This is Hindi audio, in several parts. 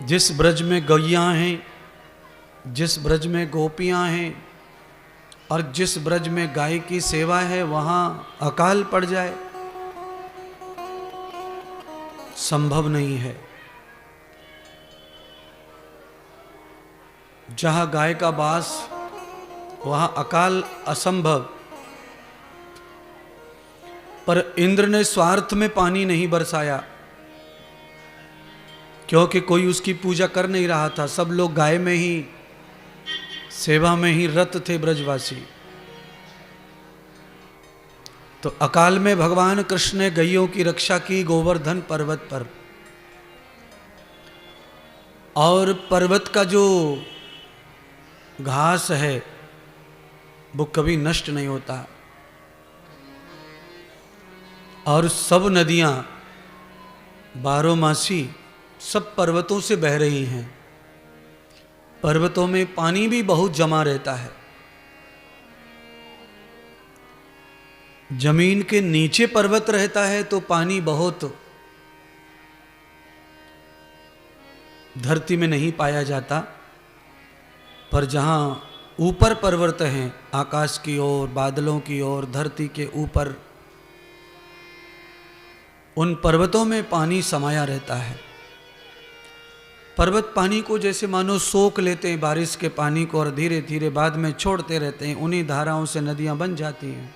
जिस ब्रज में गैया हैं, जिस ब्रज में गोपियां हैं और जिस ब्रज में गाय की सेवा है, वहां अकाल पड़ जाए, संभव नहीं है। जहां गाय का वास वहां अकाल असंभव। पर इंद्र ने स्वार्थ में पानी नहीं बरसाया, क्योंकि कोई उसकी पूजा कर नहीं रहा था। सब लोग गाय में ही, सेवा में ही रत थे ब्रजवासी। तो अकाल में भगवान कृष्ण ने गैयों की रक्षा की गोवर्धन पर्वत पर। और पर्वत का जो घास है वो कभी नष्ट नहीं होता। और सब नदियां बारहमासी सब पर्वतों से बह रही हैं। पर्वतों में पानी भी बहुत जमा रहता है। जमीन के नीचे पर्वत रहता है तो पानी बहुत धरती में नहीं पाया जाता। पर जहां ऊपर पर्वत हैं, आकाश की ओर, बादलों की ओर, धरती के ऊपर, उन पर्वतों में पानी समाया रहता है। पर्वत पानी को जैसे मानो सोख लेते हैं, बारिश के पानी को, और धीरे धीरे बाद में छोड़ते रहते हैं। उन्हीं धाराओं से नदियां बन जाती हैं।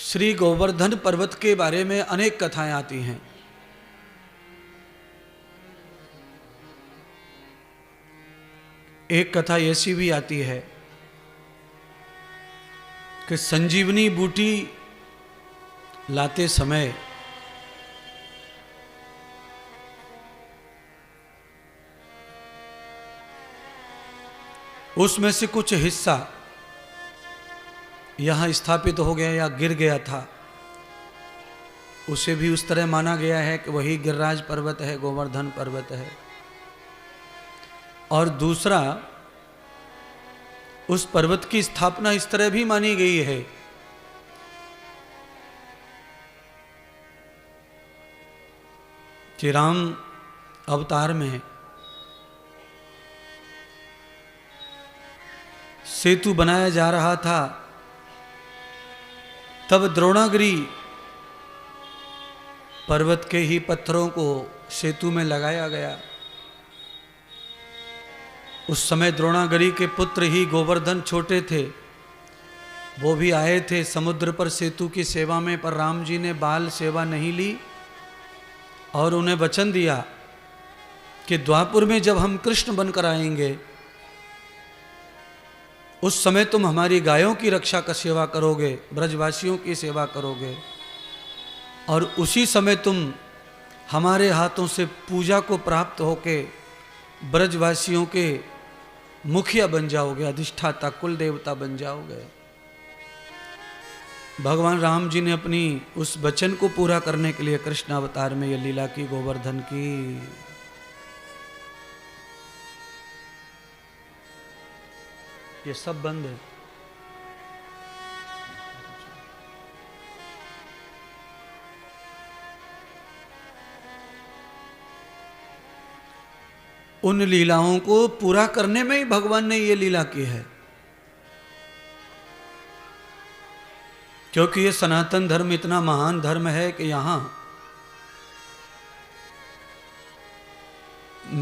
श्री गोवर्धन पर्वत के बारे में अनेक कथाएं आती हैं। एक कथा ऐसी भी आती है कि संजीवनी बूटी लाते समय उसमें से कुछ हिस्सा यहाँ स्थापित हो गया या गिर गया था। उसे भी उस तरह माना गया है कि वही गिरिराज पर्वत है, गोवर्धन पर्वत है। और दूसरा, उस पर्वत की स्थापना इस तरह भी मानी गई है कि राम अवतार में सेतु बनाया जा रहा था, तब द्रोणागिरी पर्वत के ही पत्थरों को सेतु में लगाया गया। उस समय द्रोणागिरी के पुत्र ही गोवर्धन छोटे थे, वो भी आए थे समुद्र पर सेतु की सेवा में। पर राम जी ने बाल सेवा नहीं ली और उन्हें वचन दिया कि द्वापुर में जब हम कृष्ण बनकर आएंगे, उस समय तुम हमारी गायों की रक्षा का सेवा करोगे, ब्रजवासियों की सेवा करोगे, और उसी समय तुम हमारे हाथों से पूजा को प्राप्त होके ब्रजवासियों के मुखिया बन जाओगे, अधिष्ठाता, कुल देवता बन जाओगे। भगवान राम जी ने अपनी उस वचन को पूरा करने के लिए कृष्ण अवतार में यह लीला की, गोवर्धन की। ये सब बंद है। उन लीलाओं को पूरा करने में ही भगवान ने ये लीला की है, क्योंकि ये सनातन धर्म इतना महान धर्म है कि यहां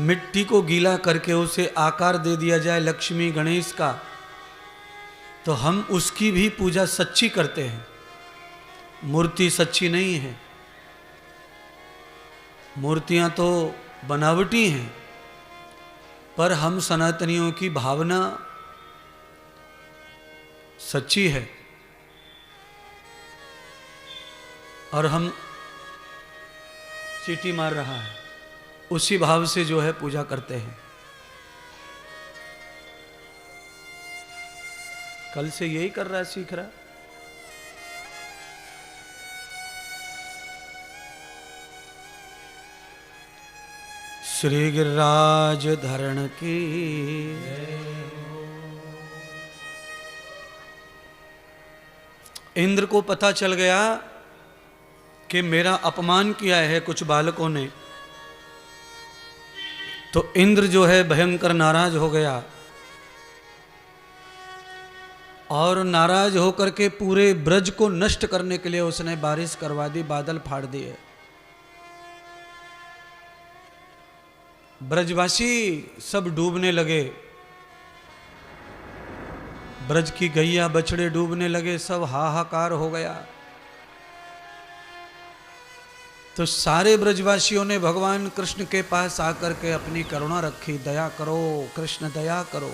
मिट्टी को गीला करके उसे आकार दे दिया जाए लक्ष्मी गणेश का, तो हम उसकी भी पूजा सच्ची करते हैं। मूर्ति सच्ची नहीं है, मूर्तियां तो बनावटी हैं, पर हम सनातनियों की भावना सच्ची है। और हम सीटी मार रहा है, उसी भाव से जो है पूजा करते हैं। कल से यही कर रहा है, सीख रहा है। श्री गिरिराज धरण की इंद्र को पता चल गया कि मेरा अपमान किया है कुछ बालकों ने, तो इंद्र जो है भयंकर नाराज हो गया और नाराज होकर के पूरे ब्रज को नष्ट करने के लिए उसने बारिश करवा दी, बादल फाड़ दिए। ब्रजवासी सब डूबने लगे, ब्रज की गैया बछड़े डूबने लगे, सब हाहाकार हो गया। तो सारे ब्रजवासियों ने भगवान कृष्ण के पास आकर के अपनी करुणा रखी, दया करो कृष्ण दया करो,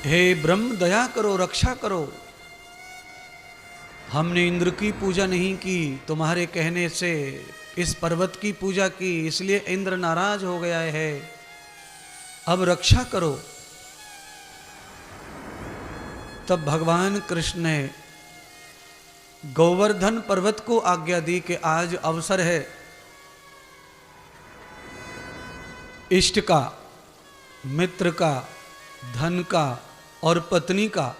हे ब्रह्म दया करो, रक्षा करो। हमने इंद्र की पूजा नहीं की, तुम्हारे कहने से इस पर्वत की पूजा की, इसलिए इंद्र नाराज हो गया है, अब रक्षा करो। तब भगवान कृष्ण ने गोवर्धन पर्वत को आज्ञा दी कि आज अवसर है इष्ट का, मित्र का, धन का और पत्नी का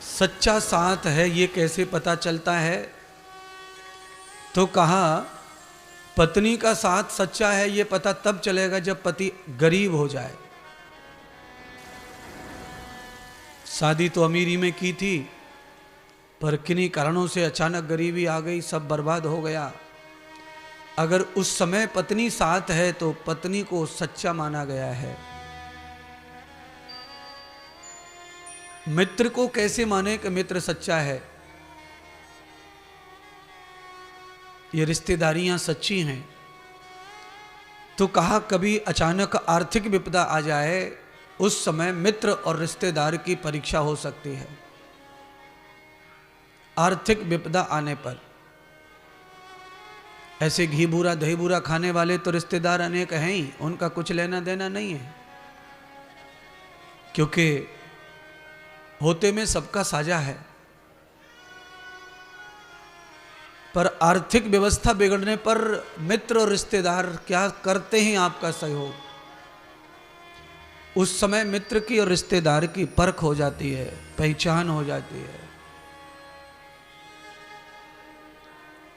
सच्चा साथ है, ये कैसे पता चलता है? तो कहा पत्नी का साथ सच्चा है ये पता तब चलेगा जब पति गरीब हो जाए। शादी तो अमीरी में की थी, पर किन्हीं कारणों से अचानक गरीबी आ गई, सब बर्बाद हो गया। अगर उस समय पत्नी साथ है तो पत्नी को सच्चा माना गया है। मित्र को कैसे माने कि मित्र सच्चा है? ये रिश्तेदारियां सच्ची हैं। तो कहा कभी अचानक आर्थिक विपदा आ जाए, उस समय मित्र और रिश्तेदार की परीक्षा हो सकती है। आर्थिक विपदा आने पर ऐसे घी बूरा दही बूरा खाने वाले तो रिश्तेदार अनेक हैं ही, उनका कुछ लेना देना नहीं है, क्योंकि होते में सबका साझा है। पर आर्थिक व्यवस्था बिगड़ने पर मित्र और रिश्तेदार क्या करते हैं आपका सहयोग, उस समय मित्र की और रिश्तेदार की परख हो जाती है, पहचान हो जाती है।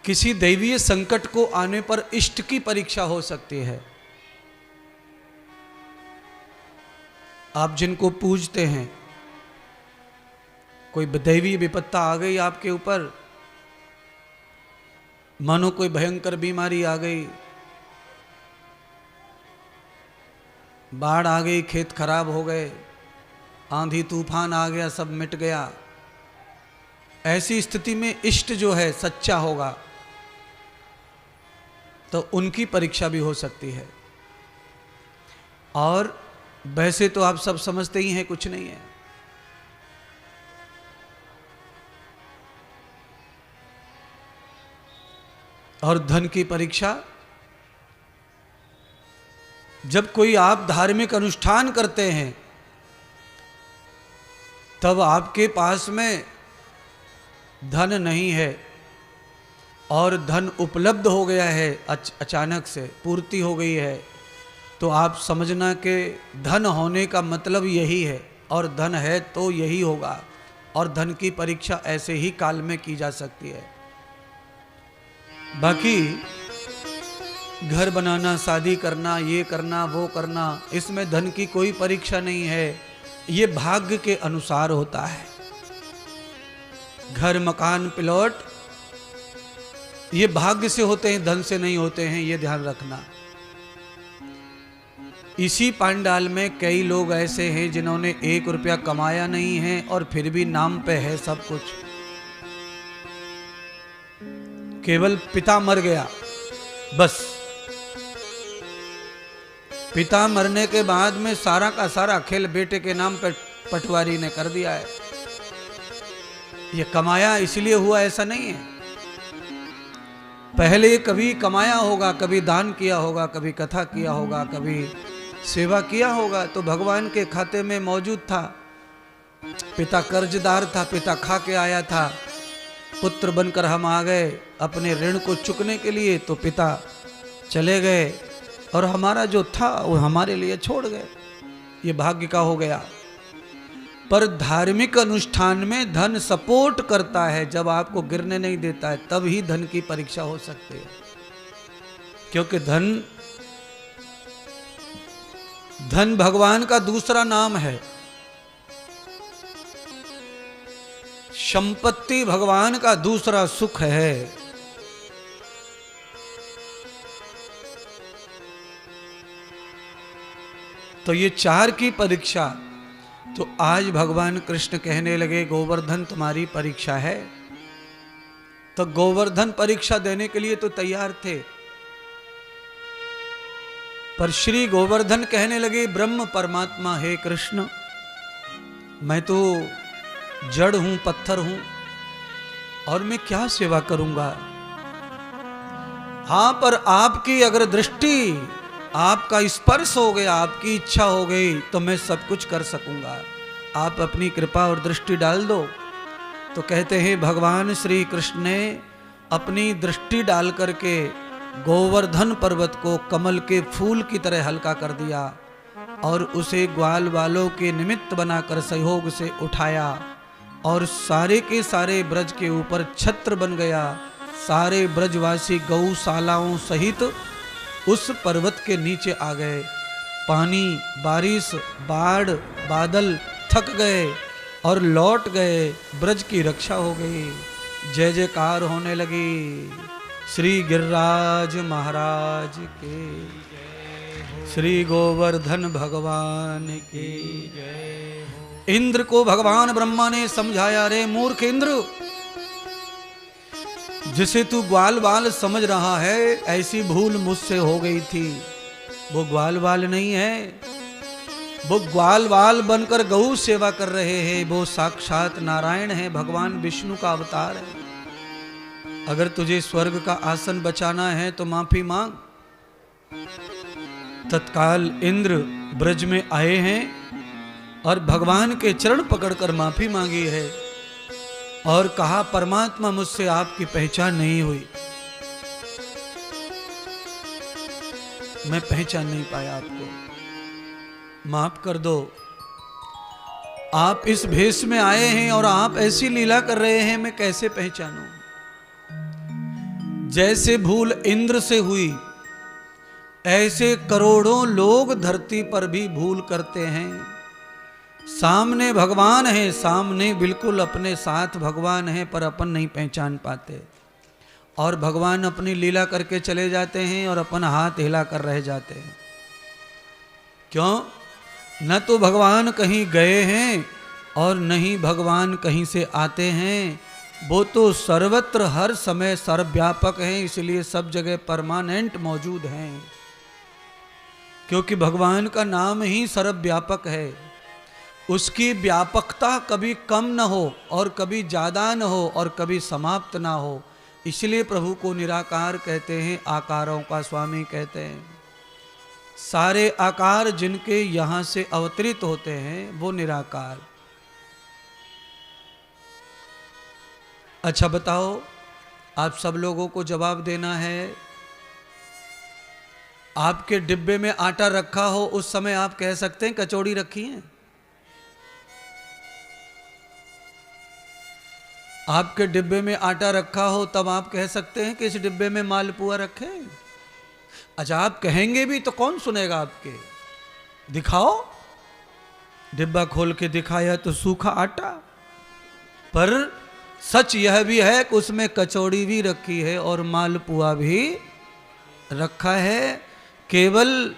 किसी दैवीय संकट को आने पर इष्ट की परीक्षा हो सकती है। आप जिनको पूजते हैं, कोई दैवीय विपत्ता आ गई आपके ऊपर, मानो कोई भयंकर बीमारी आ गई, बाढ़ आ गई, खेत खराब हो गए, आंधी तूफान आ गया, सब मिट गया। ऐसी स्थिति में इष्ट जो है सच्चा होगा तो उनकी परीक्षा भी हो सकती है। और वैसे तो आप सब समझते ही हैं कुछ नहीं है। और धन की परीक्षा, जब कोई आप धार्मिक अनुष्ठान करते हैं तब आपके पास में धन नहीं है और धन उपलब्ध हो गया है, अचानक से पूर्ति हो गई है, तो आप समझना कि धन होने का मतलब यही है, और धन है तो यही होगा। और धन की परीक्षा ऐसे ही काल में की जा सकती है। बाकी घर बनाना, शादी करना, ये करना, वो करना, इसमें धन की कोई परीक्षा नहीं है, ये भाग्य के अनुसार होता है। घर, मकान, प्लॉट ये भाग्य से होते हैं, धन से नहीं होते हैं, ये ध्यान रखना। इसी पांडाल में कई लोग ऐसे हैं जिन्होंने 1 रुपया कमाया नहीं है और फिर भी नाम पे है सब कुछ। केवल पिता मर गया, बस पिता मरने के बाद में सारा का सारा खेल बेटे के नाम पर पटवारी ने कर दिया है। ये कमाया इसलिए हुआ ऐसा नहीं है, पहले कभी कमाया होगा, कभी दान किया होगा, कभी कथा किया होगा, कभी सेवा किया होगा, तो भगवान के खाते में मौजूद था। पिता कर्जदार था, पिता खा के आया था, पुत्र बनकर हम आ गए अपने ऋण को चुकने के लिए, तो पिता चले गए और हमारा जो था वो हमारे लिए छोड़ गए। ये भाग्य का हो गया। पर धार्मिक अनुष्ठान में धन सपोर्ट करता है। जब आपको गिरने नहीं देता है तब ही धन की परीक्षा हो सकती है, क्योंकि धन भगवान का दूसरा नाम है। संपत्ति भगवान का दूसरा सुख है। तो ये चार की परीक्षा, तो आज भगवान कृष्ण कहने लगे गोवर्धन तुम्हारी परीक्षा है। तो गोवर्धन परीक्षा देने के लिए तो तैयार थे, पर श्री गोवर्धन कहने लगे ब्रह्म परमात्मा हे कृष्ण, मैं तो जड़ हूं, पत्थर हूं, और मैं क्या सेवा करूंगा। हां, पर आपकी अगर दृष्टि, आपका स्पर्श हो गया, आपकी इच्छा हो गई, तो मैं सब कुछ कर सकूंगा। आप अपनी कृपा और दृष्टि डाल दो। तो कहते हैं भगवान श्री कृष्ण ने अपनी दृष्टि डाल करके गोवर्धन पर्वत को कमल के फूल की तरह हल्का कर दिया और उसे ग्वाल वालों के निमित्त बनाकर सहयोग से उठाया और सारे के सारे ब्रज के ऊपर छत्र बन गया। सारे ब्रजवासी गौशालाओं सहित उस पर्वत के नीचे आ गए। पानी, बारिश, बाढ़, बादल थक गए और लौट गए। ब्रज की रक्षा हो गई। जय जयकार होने लगी। श्री गिरिराज महाराज के, श्री गोवर्धन भगवान की जय। इंद्र को भगवान ब्रह्मा ने समझाया, रे मूर्ख इंद्र, जिसे तू ग्वाल बाल समझ रहा है, ऐसी भूल मुझसे हो गई थी। वो ग्वाल बाल नहीं है, वो ग्वाल बाल बनकर गौ सेवा कर रहे हैं। वो साक्षात नारायण है, भगवान विष्णु का अवतार है। अगर तुझे स्वर्ग का आसन बचाना है तो माफी मांग। तत्काल इंद्र ब्रज में आए हैं और भगवान के चरण पकड़कर माफी मांगी है और कहा, परमात्मा मुझसे आपकी पहचान नहीं हुई, मैं पहचान नहीं पाया आपको, माफ कर दो। आप इस भेष में आए हैं और आप ऐसी लीला कर रहे हैं, मैं कैसे पहचानूं। जैसे भूल इंद्र से हुई, ऐसे करोड़ों लोग धरती पर भी भूल करते हैं। सामने भगवान है, सामने बिल्कुल अपने साथ भगवान है, पर अपन नहीं पहचान पाते और भगवान अपनी लीला करके चले जाते हैं और अपन हाथ हिला कर रह जाते हैं। क्यों? न तो भगवान कहीं गए हैं और न ही भगवान कहीं से आते हैं। वो तो सर्वत्र हर समय सर्वव्यापक हैं, इसलिए सब जगह परमानेंट मौजूद हैं, क्योंकि भगवान का नाम ही सर्वव्यापक है। उसकी व्यापकता कभी कम न हो और कभी ज़्यादा न हो और कभी समाप्त ना हो, इसलिए प्रभु को निराकार कहते हैं, आकारों का स्वामी कहते हैं। सारे आकार जिनके यहाँ से अवतरित होते हैं वो निराकार। अच्छा बताओ, आप सब लोगों को जवाब देना है। आपके डिब्बे में आटा रखा हो, उस समय आप कह सकते हैं कचौड़ी रखी है? आपके डिब्बे में आटा रखा हो तब आप कह सकते हैं कि इस डिब्बे में मालपुआ रखे? अच्छा, आप कहेंगे भी तो कौन सुनेगा आपके? दिखाओ। डिब्बा खोल के दिखाया तो सूखा आटा, पर सच यह भी है कि उसमें कचौड़ी भी रखी है और मालपुआ भी रखा है। केवल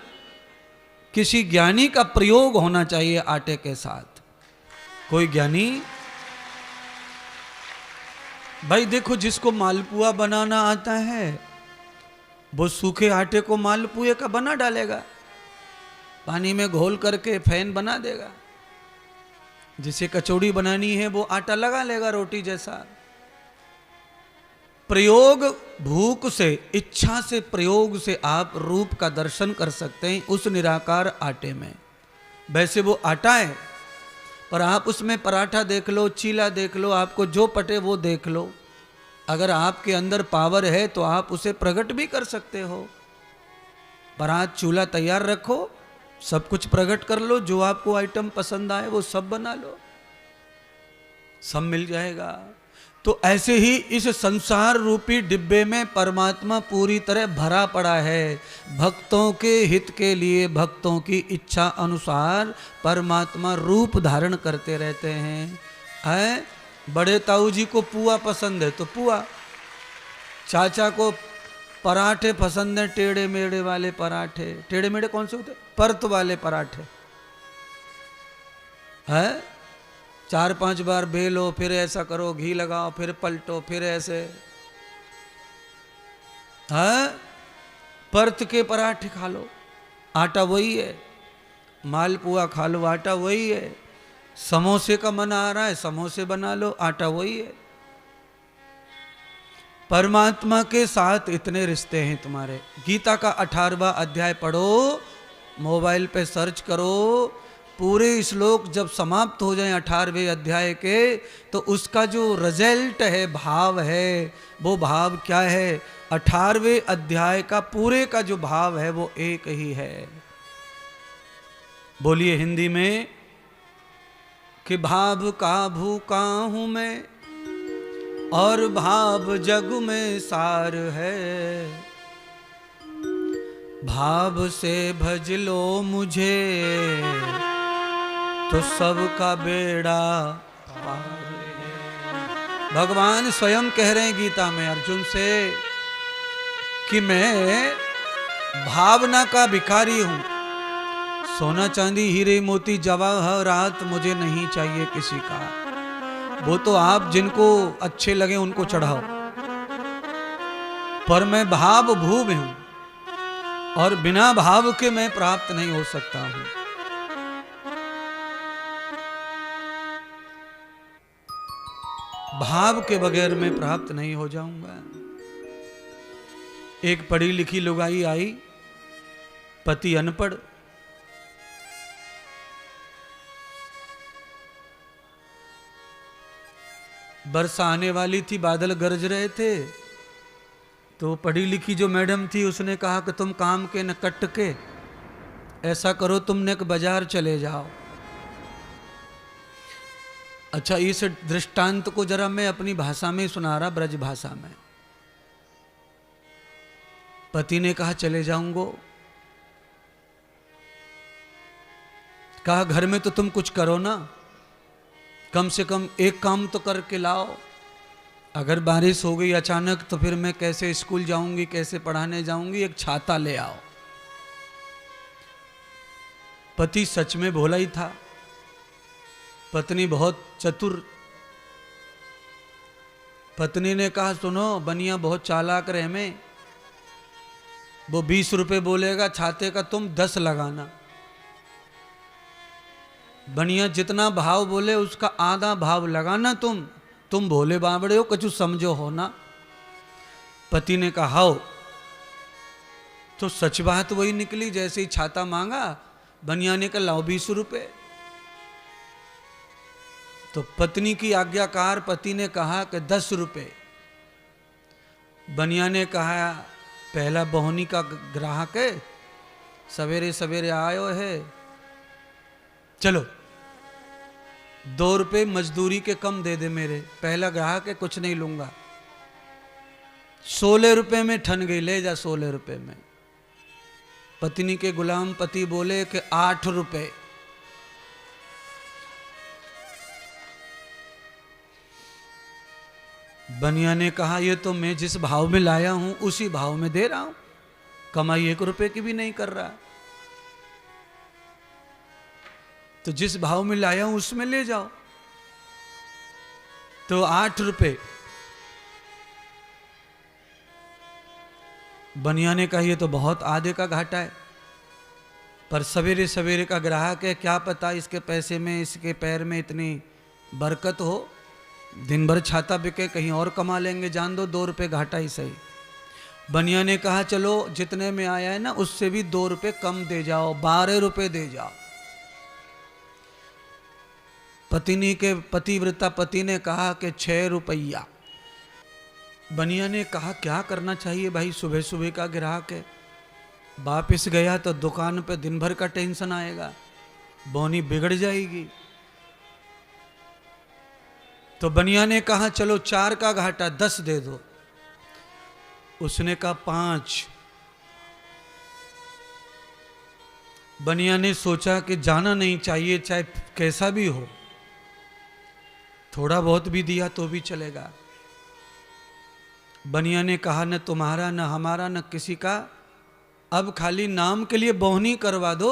किसी ज्ञानी का प्रयोग होना चाहिए आटे के साथ। कोई ज्ञानी, भाई देखो, जिसको मालपुआ बनाना आता है वो सूखे आटे को मालपुए का बना डालेगा, पानी में घोल करके फैन बना देगा। जिसे कचौड़ी बनानी है वो आटा लगा लेगा रोटी जैसा। प्रयोग भूख से, इच्छा से, प्रयोग से आप रूप का दर्शन कर सकते हैं उस निराकार आटे में। वैसे वो आटा है, पर आप उसमें पराठा देख लो, चीला देख लो, आपको जो पटे वो देख लो। अगर आपके अंदर पावर है तो आप उसे प्रकट भी कर सकते हो। परात चूल्हा तैयार रखो, सब कुछ प्रकट कर लो, जो आपको आइटम पसंद आए वो सब बना लो। सब मिल जाएगा। तो ऐसे ही इस संसार रूपी डिब्बे में परमात्मा पूरी तरह भरा पड़ा है। भक्तों के हित के लिए भक्तों की इच्छा अनुसार परमात्मा रूप धारण करते रहते हैं। बड़े ताऊ जी को पुआ पसंद है तो पुआ, चाचा को पराठे पसंद है, टेढ़े मेढ़े वाले पराठे। टेढ़े मेढ़े कौन से होते? परत वाले पराठे है। 4-5 बार बेलो, फिर ऐसा करो, घी लगाओ, फिर पलटो, फिर ऐसे है। परत के पराठे खा लो, आटा वही है। मालपुआ खा लो, आटा वही है। समोसे का मन आ रहा है, समोसे बना लो, आटा वही है। परमात्मा के साथ इतने रिश्ते हैं तुम्हारे। गीता का 18वां अध्याय पढ़ो, मोबाइल पे सर्च करो। पूरे श्लोक जब समाप्त हो जाए 18वें अध्याय के, तो उसका जो रिजल्ट है, भाव है, वो भाव क्या है? 18वें अध्याय का पूरे का जो भाव है वो एक ही है। बोलिए हिंदी में कि भाव का भूखा हूं मैं और भाव जग में सार है। भाव से भज लो मुझे तो सबका बेड़ा पार है। भगवान स्वयं कह रहे हैं गीता में अर्जुन से कि मैं भावना का भिखारी हूं। सोना चांदी हीरे मोती जवाहरात मुझे नहीं चाहिए किसी का। वो तो आप जिनको अच्छे लगे उनको चढ़ाओ, पर मैं भाव भूम हूं और बिना भाव के मैं प्राप्त नहीं हो सकता हूं। भाव के बगैर मैं प्राप्त नहीं हो जाऊंगा। एक पढ़ी लिखी लुगाई आई, पति अनपढ़। बरसा आने वाली थी, बादल गरज रहे थे, तो पढ़ी लिखी जो मैडम थी उसने कहा कि तुम काम के न कट के ऐसा करो, तुमने एक बाजार चले जाओ। अच्छा, इस दृष्टांत को जरा मैं अपनी भाषा में सुना रहा, ब्रज भाषा में। पति ने कहा चले जाऊंगो। कहा घर में तो तुम कुछ करो ना, कम से कम एक काम तो करके लाओ। अगर बारिश हो गई अचानक तो फिर मैं कैसे स्कूल जाऊंगी, कैसे पढ़ाने जाऊंगी, एक छाता ले आओ। पति सच में भोला ही था, पत्नी बहुत चतुर। पत्नी ने कहा सुनो, बनिया बहुत चालाक रहे में, वो 20 रुपए बोलेगा छाते का, तुम 10 लगाना। बनिया जितना भाव बोले उसका आधा भाव लगाना। तुम भोले बाबड़े हो, कछु समझो हो ना। पति ने कहा हो। तो सच बात वही निकली, जैसे ही छाता मांगा बनिया ने कहा लाओ 20 रुपए। तो पत्नी की आज्ञाकार पति ने कहा कि 10 रुपए। बनिया ने कहा पहला बोहनी का ग्राहक है, सवेरे सवेरे आयो है, चलो 2 रुपए मजदूरी के कम दे दे मेरे, पहला ग्राहक है, कुछ नहीं लूंगा। 16 रुपए में ठन गई, ले जा 16 रुपए में। पत्नी के गुलाम पति बोले कि 8 रुपए। बनिया ने कहा ये तो मैं जिस भाव में लाया हूं उसी भाव में दे रहा हूं, कमाई 1 रुपए की भी नहीं कर रहा, तो जिस भाव में लाया हूं उसमें ले जाओ। तो 8 रुपए। बनिया ने कहा ये तो बहुत आधे का घाटा है, पर सवेरे सवेरे का ग्राहक है, क्या पता इसके पैसे में, इसके पैर में इतनी बरकत हो, दिन भर छाता बिके, कहीं और कमा लेंगे, जान दो 2 रुपए घाटा ही सही। बनिया ने कहा चलो जितने में आया है ना उससे भी 2 रुपए कम दे जाओ, 12 रुपए दे जाओ। पत्नी के पतिव्रता पति ने कहा कि 6 रुपया। बनिया ने कहा क्या करना चाहिए भाई, सुबह सुबह का ग्राहक है, वापिस गया तो दुकान पे दिन भर का टेंशन आएगा, बोनी बिगड़ जाएगी। तो बनिया ने कहा चलो 4 का घाटा 10 दे दो। उसने कहा 5। बनिया ने सोचा कि जाना नहीं चाहिए, चाहे कैसा भी हो, थोड़ा बहुत भी दिया तो भी चलेगा। बनिया ने कहा न तुम्हारा न हमारा न किसी का, अब खाली नाम के लिए बोहनी करवा दो,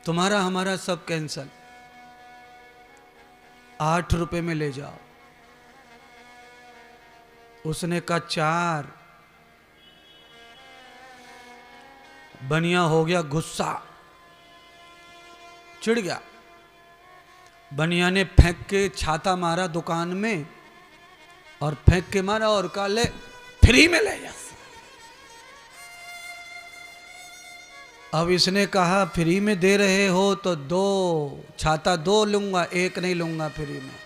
तुम्हारा हमारा सब कैंसल, 8 रुपए में ले जाओ। उसने कहा 4। बनिया हो गया गुस्सा, चिढ़ गया। बनिया ने फेंक के छाता मारा दुकान में और फेंक के मारा और कहा ले फ्री में ले जा। अब इसने कहा फ्री में दे रहे हो तो 2 छाता 2 लूंगा, 1 नहीं लूंगा फ्री में।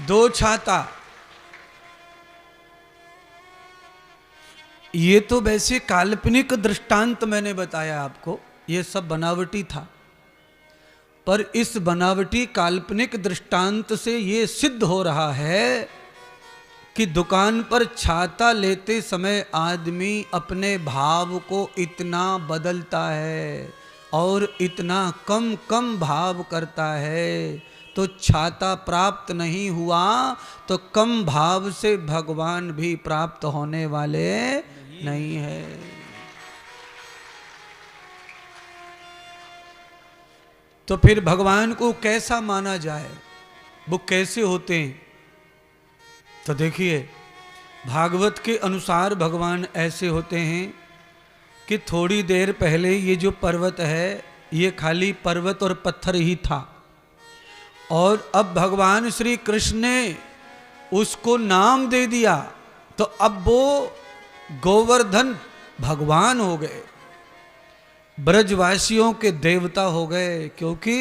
2 छाता। ये तो वैसे काल्पनिक दृष्टांत मैंने बताया आपको, ये सब बनावटी था, पर इस बनावटी काल्पनिक दृष्टांत से ये सिद्ध हो रहा है कि दुकान पर छाता लेते समय आदमी अपने भाव को इतना बदलता है और इतना कम कम भाव करता है, तो छाता प्राप्त नहीं हुआ तो कम भाव से भगवान भी प्राप्त होने वाले नहीं है। तो फिर भगवान को कैसा माना जाए, वो कैसे होते हैं? तो देखिए भागवत के अनुसार भगवान ऐसे होते हैं कि थोड़ी देर पहले ये जो पर्वत है ये खाली पर्वत और पत्थर ही था, और अब भगवान श्री कृष्ण ने उसको नाम दे दिया, तो अब वो गोवर्धन भगवान हो गए, ब्रजवासियों के देवता हो गए, क्योंकि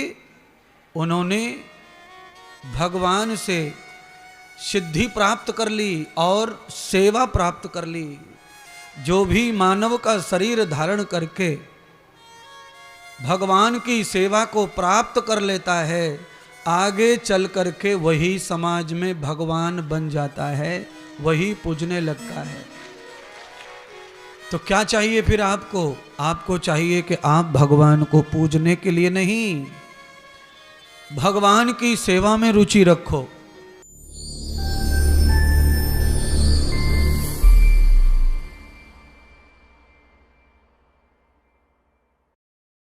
उन्होंने भगवान से सिद्धि प्राप्त कर ली और सेवा प्राप्त कर ली। जो भी मानव का शरीर धारण करके भगवान की सेवा को प्राप्त कर लेता है, आगे चल करके वही समाज में भगवान बन जाता है, वही पूजने लगता है। तो क्या चाहिए फिर आपको? आपको चाहिए कि आप भगवान को पूजने के लिए नहीं, भगवान की सेवा में रुचि रखो।